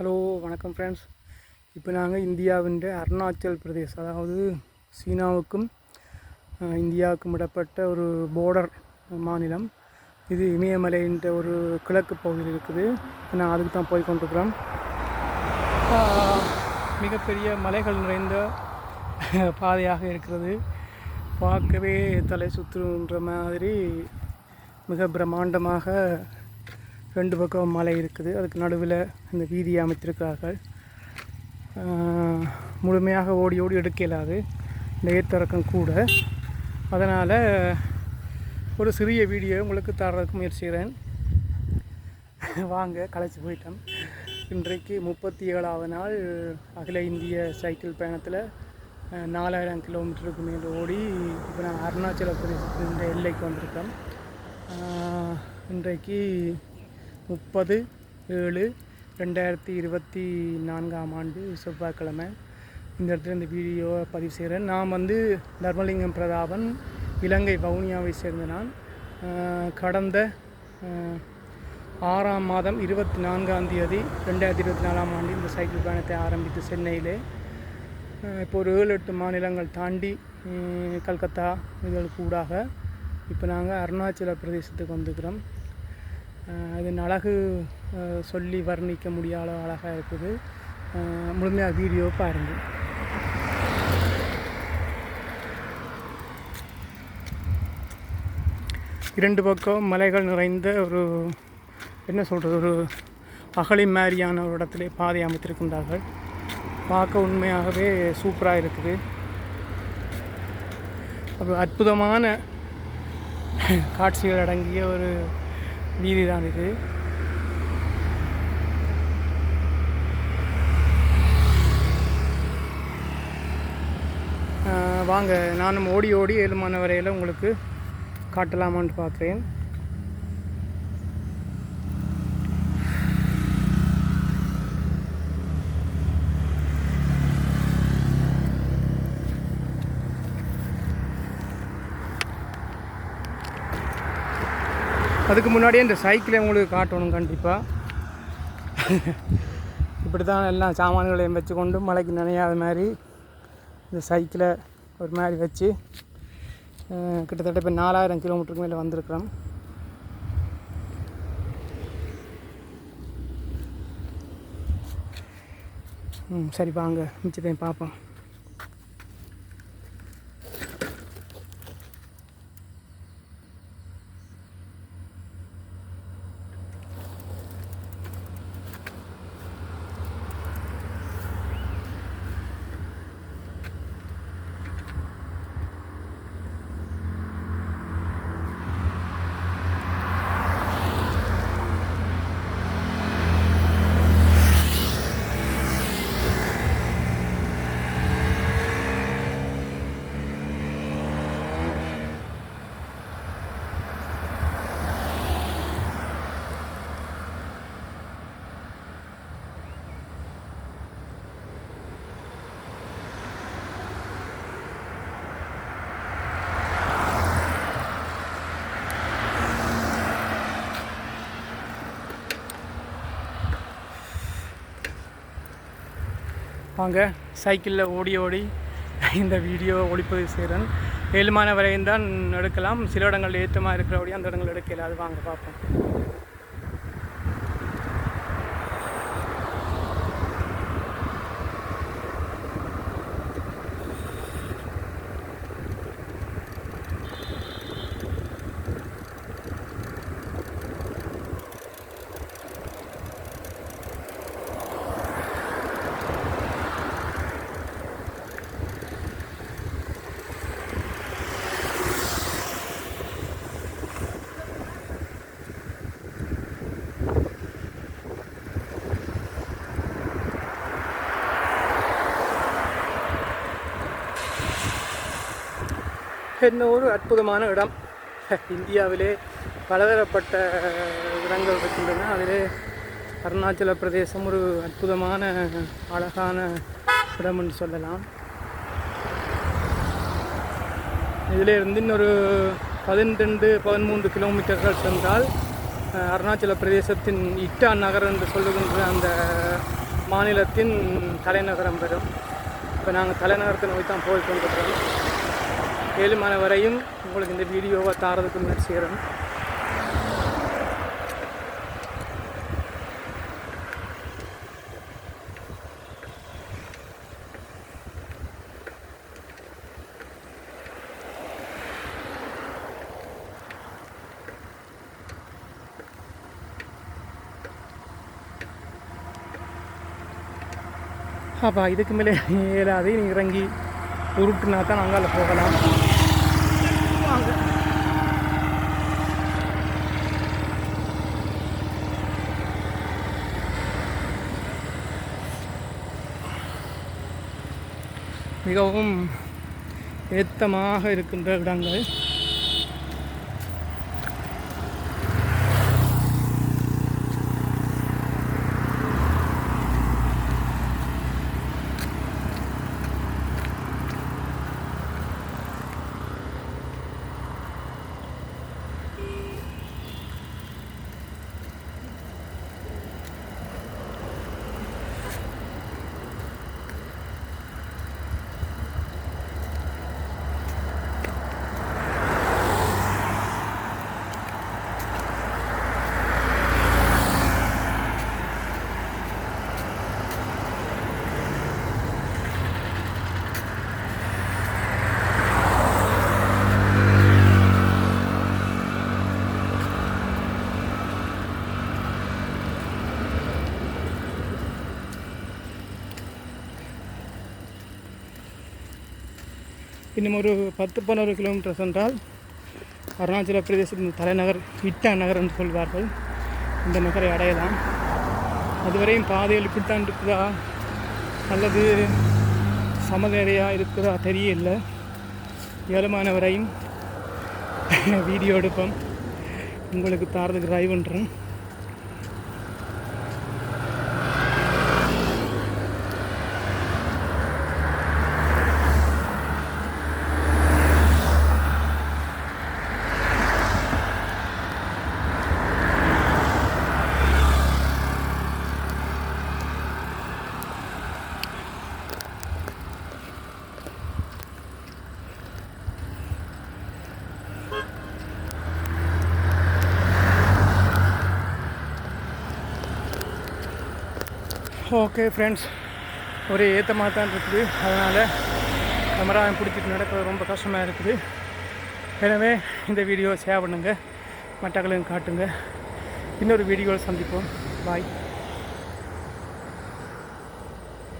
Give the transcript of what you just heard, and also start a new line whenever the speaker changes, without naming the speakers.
Hello வணக்கம் friends. இப்போ நாங்கள் இந்தியாவின் அருணாச்சல் பிரதேஷ், அதாவது சீனாவுக்கும் இந்தியாவுக்கும் இடப்பட்ட ஒரு போர்டர் மாநிலம். இது இமயமலைன்ற ஒரு கிழக்கு பகுதியில் இருக்குது. நான் அதுக்கு தான் போய் கொண்டிருக்கிறோம். மிகப்பெரிய மலைகள் நிறைந்த பாதையாக இருக்கிறது. பார்க்கவே தலை சுற்றுன்ற மாதிரி மிக பிரம்மாண்டமாக ரெண்டு பக்கம் மலை இருக்குது. அதுக்கு நடுவில் இந்த வீதியை அமைத்திருக்கிறார்கள். முழுமையாக ஓடி ஓடி எடுக்க இயலாது, இந்த ஏற்றிறக்கம் கூட. அதனால் ஒரு சிறிய வீடியோ உங்களுக்கு தர்றதுக்கு முயற்சி செய்கிறேன். வாங்க, களைச்சி போயிட்டோம். இன்றைக்கு 37வது நாள் அகில இந்திய சைக்கிள் பயணத்தில் 4000 கிலோமீட்டருக்கு மேல் ஓடி இப்போ நான் அருணாச்சல பிரதேசத்தின் எல்லைக்கு வந்திருக்கேன். இன்றைக்கு 30/7/2024 செவ்வாய்க்கிழமை. இந்த இடத்துல இந்த வீடியோவை பதிவு செய்கிறேன். நான் தர்மலிங்கம் பிரதாபன், இலங்கை வவுனியாவை சேர்ந்த நான். கடந்த 6ஆம் மாதம் 24ஆம் தேதி 2024ஆம் ஆண்டு இந்த சைக்கிள் பயணத்தை ஆரம்பித்து சென்னையிலே இப்போ ஒரு 7-8 மாநிலங்கள் தாண்டி கல்கத்தா இதுகளுக்கு ஊடாக இப்போ நாங்கள் அருணாச்சல பிரதேசத்துக்கு வந்துக்கிறோம். இதன் அழகு சொல்லி வர்ணிக்க முடியாத அழகாக இருக்குது. முழுமையாக வீடியோ பாருங்கள். இரண்டு பக்கம் மலைகள் நிறைந்த ஒரு ஒரு அகழி மாதிரியான ஒரு இடத்துல பாதை அமைத்திருக்கின்றார்கள். பார்க்க உண்மையாகவே சூப்பராக இருக்குது. ஒரு அற்புதமான காட்சிகள் அடங்கிய ஒரு வீதி தான் இது. வாங்க, நானும் ஓடி ஓடி 7 மணி வரையில் உங்களுக்கு காட்டலாமான்னு பார்க்குறேன். அதுக்கு முன்னாடியே இந்த சைக்கிளை உங்களுக்கு காட்டணும் கண்டிப்பாக. இப்படி தான் எல்லாம் சாமான்களையும் வச்சு கொண்டு மழைக்கு நனையாத மாதிரி இந்த சைக்கிளை ஒரு மாதிரி வச்சு கிட்டத்தட்ட இப்போ 4000 கிலோமீட்டருக்கு மேலே வந்திருக்கிறோம். சரி, வாங்க மிச்சத்தையும் பார்ப்போம். வாங்க, சைக்கிளில் ஓடி ஓடி இந்த வீடியோ ஒளிப்பதிவு செய்கிறேன். 7 மணி வரையும் தான் எடுக்கலாம். சில இடங்கள் ஏற்றமாக இருக்கிறபடியும் அந்த இடங்கள் எடுக்கல. அது வாங்க பார்ப்போம். என்ன ஒரு அற்புதமான இடம். இந்தியாவிலே பலதரப்பட்ட இடங்கள் இருக்கின்றன. அதிலே அருணாச்சல பிரதேசம் ஒரு அற்புதமான அழகான இடம் என்று சொல்லலாம். இதிலிருந்து இன்னொரு 12-13 கிலோமீட்டர்கள் சென்றால் அருணாச்சல பிரதேசத்தின் இட்டா நகர் என்று சொல்லுகின்ற அந்த மாநிலத்தின் தலைநகரம் பெறும். இப்போ நாங்கள் தலைநகரத்தை நோக்கி தான் போய் கொண்டிருக்கிறோம். 7 மணி வரையும் உங்களுக்கு இந்த வீடியோவை தாரதுக்கு முயற்சி செய்கிறோம். அப்போ இதுக்கு மேலே இயலாது. நீங்கள் இறங்கி உருட்டுனா தான் அங்கால போகலாம். வாங்க. மிகவும் ஏத்தமாக இருக்கின்ற இடங்கள். இன்னும் ஒரு 10-12 கிலோமீட்டர் சென்றால் அருணாச்சல பிரதேசத்தின் தலைநகர் இட்டா நகர் என்று சொல்வார்கள். இந்த நகரை அடையலாம். அதுவரையும் பாதையில் இப்படித்தான் இருக்குதா அல்லது சமதரையாக இருக்குதா தெரியல. ஏழுமான வரையும் வீடியோ எடுப்போம், உங்களுக்கு தாரதுக்கு ட்ரைவ் பண்ணுறேன். ஓகே ஃப்ரெண்ட்ஸ், ஒரு ஏற்றமாக தான் இருக்குது. அதனால் கேமராவை பிடிச்சிட்டு நடக்கிறது ரொம்ப கஷ்டமாக இருக்குது. எனவே இந்த வீடியோ ஷேர் பண்ணுங்கள், மற்றவங்களையும் காட்டுங்க. இன்னொரு வீடியோவில் சந்திப்போம். பாய்.